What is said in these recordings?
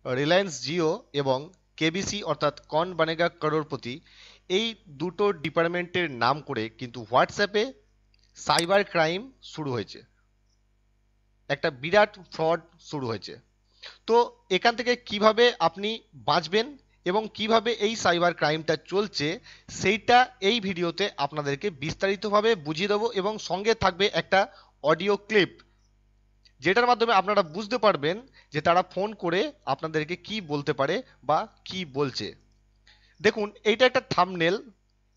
রিলায়েন্স জিও এবং কেবিসি অর্থাৎ কौन बनेगा करोड़पति এই দুটো ডিপার্টমেন্টের নাম করে কিন্তু হোয়াটসঅ্যাপে সাইবার ক্রাইম শুরু হয়েছে, একটা বিরাট ফ্রড শুরু হয়েছে। তো এখান থেকে কিভাবে আপনি বাঁচবেন এবং কিভাবে এই সাইবার ক্রাইমটা চলছে সেইটা এই ভিডিওতে আপনাদেরকে বিস্তারিতভাবে বুঝিয়ে দেবো, এবং সঙ্গে থাকবে একটা অডিও ক্লিপ যেটার মাধ্যমে আপনারা বুঝতে পারবেন যে তারা ফোন করে আপনাদেরকে কি বলতে পারে বা কি বলছে। দেখুন, এইটা একটা থাম্বনেল,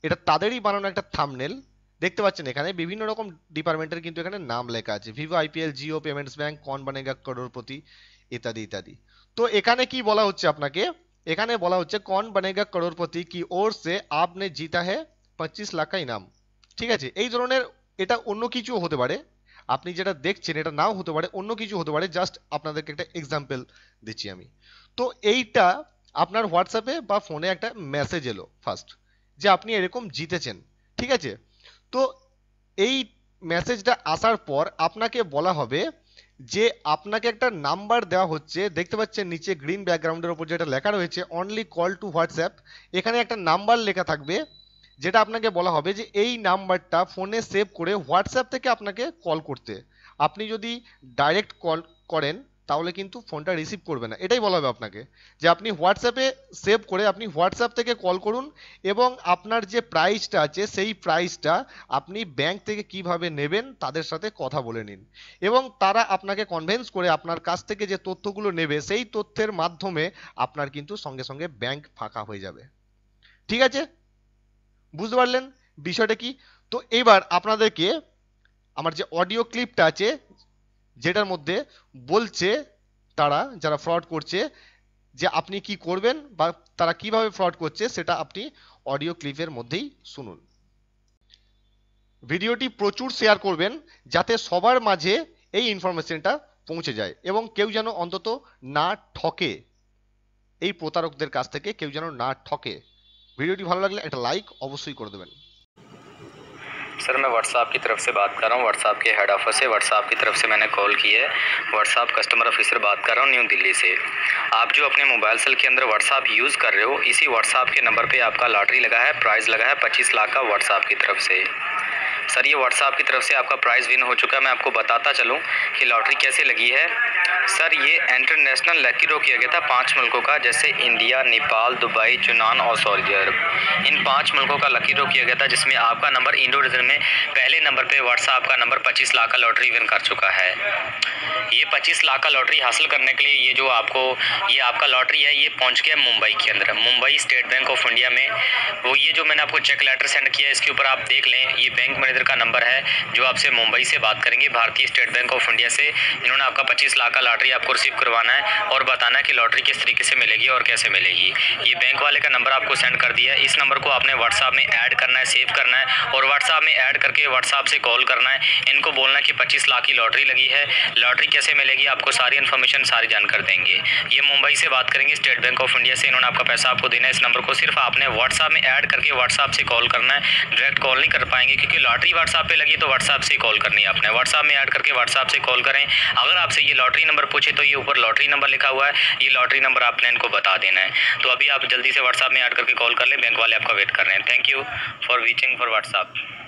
এটা তাদেরই বানানো একটা থাম্বনেল। দেখতে পাচ্ছেন এখানে বিভিন্ন রকম ডিপার্টমেন্টের কিন্তু এখানে নাম লেখা আছে, Vivo, IPL, Jio payments bank, Kaun Banega Crorepati ইত্যাদি ইত্যাদি। তো এখানে কি বলা হচ্ছে আপনাকে, এখানে বলা হচ্ছে कौन बनेगा करोड़पति की ओर से आपने जीता है 25 लाख का इनाम। ঠিক আছে, এই ধরনের, এটা অন্য কিছু হতে পারে, আপনি যেটা দেখছেন এটা নাও হতে পারে, অন্য কিছু হতে পারে, জাস্ট আপনাদেরকে একটা এক্সাম্পল দিচ্ছি আমি। তো এইটা আপনার হোয়াটসঅ্যাপে বা ফোনে একটা মেসেজ এলো ফার্স্ট যে আপনি এরকম জিতেছেন। ঠিক আছে, তো এই মেসেজটা আসার পর আপনাকে বলা হবে যে আপনাকে একটা নাম্বার দেওয়া হচ্ছে, দেখতে পাচ্ছেন নিচে গ্রিন ব্যাকগ্রাউন্ডের উপর যেটা লেখা রয়েছে অনলি কল টু হোয়াটসঅ্যাপ, এখানে একটা নাম্বার লেখা থাকবে যেটা আপনাকে বলা হবে যে এই নাম্বারটা ফোনে সেভ করে হোয়াটসঅ্যাপ থেকে আপনাকে কল করতে। আপনি যদি ডাইরেক্ট কল করেন তাহলে কিন্তু ফোনটা রিসিভ করবে না, এটাই বলা হবে আপনাকে যে আপনি হোয়াটসঅ্যাপে সেভ করে আপনি হোয়াটসঅ্যাপ থেকে কল করুন, এবং আপনার যে প্রাইসটা আছে সেই প্রাইসটা আপনি ব্যাংক থেকে কিভাবে নেবেন তাদের সাথে কথা বলে নিন, এবং তারা আপনাকে কনভিন্স করে আপনার কাছ থেকে যে তথ্যগুলো নেবে সেই তথ্যের মাধ্যমে আপনার কিন্তু সঙ্গে সঙ্গে ব্যাংক ফাঁকা হয়ে যাবে। ঠিক আছে, বুঝতে পারলেন বিষয়টা কি? তো এবার আপনাদেরকে আমার যে অডিও ক্লিপটা আছে যেটার মধ্যে বলছে তারা যারা ফ্রড করছে যে আপনি কি করবেন বা তারা কিভাবে ফ্রড করছে সেটা আপনি অডিও ক্লিপের মধ্যেই শুনুন। ভিডিওটি প্রচুর শেয়ার করবেন যাতে সবার মাঝে এই ইনফরমেশনটা পৌঁছে যায় এবং কেউ যেন অন্তত না ঠকে, এই প্রতারকদের কাছ থেকে কেউ যেন না ঠকে। ভিডিওটি ভালো লাগলে একটা লাইক অবশ্যই করে দেবেন। सर मैं व्हाट्सएप की तरफ से बात कर रहा हूँ, व्हाट्सएप के हेड ऑफिस से व्हाट्सएप की तरफ से मैंने कॉल की है। व्हाट्सएप कस्टमर ऑफिसर बात कर रहा हूँ न्यू दिल्ली से। आप जो अपने मोबाइल सेल के अंदर व्हाट्सएप यूज़ कर रहे हो, इसी व्हाट्सएप के नंबर पे आपका लॉटरी लगा है, प्राइज़ लगा है 25 लाख का व्हाट्सएप की तरफ से। सर ये व्हाट्सएप की तरफ से आपका प्राइज़ विन हो चुका है। मैं आपको बताता चलूँ कि लॉटरी कैसे लगी है। सर ये इंटरनेशनल लकी ड्रॉ किया गया था 5 मुल्कों का, जैसे इंडिया, नेपाल, दुबई, यूनान और सऊदी अरब। इन 5 मुल्कों का लकी ड्रॉ किया गया था, जिसमें आपका नंबर इंडो रीजन में पहले नंबर पे व्हाट्सएप का नंबर 25 लाख का लॉटरी विन कर चुका है। ये 25 लाख का लॉटरी हासिल करने के लिए ये जो आपको ये आपका लॉटरी है ये पहुंच गया मुंबई के अंदर, Mumbai state bank of India में। वो ये जो मैंने आपको चेक लेटर सेंड किया है इसके ऊपर आप देख लें, ये बैंक मैनेजर का नंबर है जो आपसे मुंबई से बात करेंगे, भारतीय स्टेट बैंक ऑफ इंडिया से। इन्होंने आपका 25 लाख का लॉटरी आपको रिसीव करवाना है और बताना है कि लॉटरी किस तरीके से मिलेगी और कैसे मिलेगी। ये बैंक वाले का नंबर आपको सेंड कर दिया है, इस नंबर को आपने व्हाट्सएप में ऐड करना है, सेव करना है और व्हाट्सएप में ऐड करके व्हाट्सएप से कॉल करना है। इनको बोलना है कि 25 लाख की लॉटरी लगी है, लॉटरी कैसे मिलेगी आपको सारी इन्फॉर्मेशन सारी जानकर देंगे। ये मुंबई से बात करेंगे स्टेट बैंक ऑफ इंडिया से, इन्होंने आपका पैसा आपको देना है। इस नंबर को सिर्फ आपने व्हाट्सएप में ऐड करके व्हाट्सएप से कॉल करना है, डायरेक्ट कॉल नहीं कर पाएंगे क्योंकि लॉटरी व्हाट्सएप पे लगी तो व्हाट्सएप से कॉल करनी है आपने। व्हाट्सएप में ऐड करके व्हाट्सएप से कॉल करें। अगर आपसे ये लॉटरी नंबर पूछे तो ये ऊपर लॉटरी नंबर लिखा हुआ है, ये लॉटरी नंबर आपने इनको बता देना है। तो अभी आप जल्दी से व्हाट्सएप में ऐड करके कॉल कर लें, बैंक वाले आपका वेट कर रहे हैं। Thank you for reaching for WhatsApp.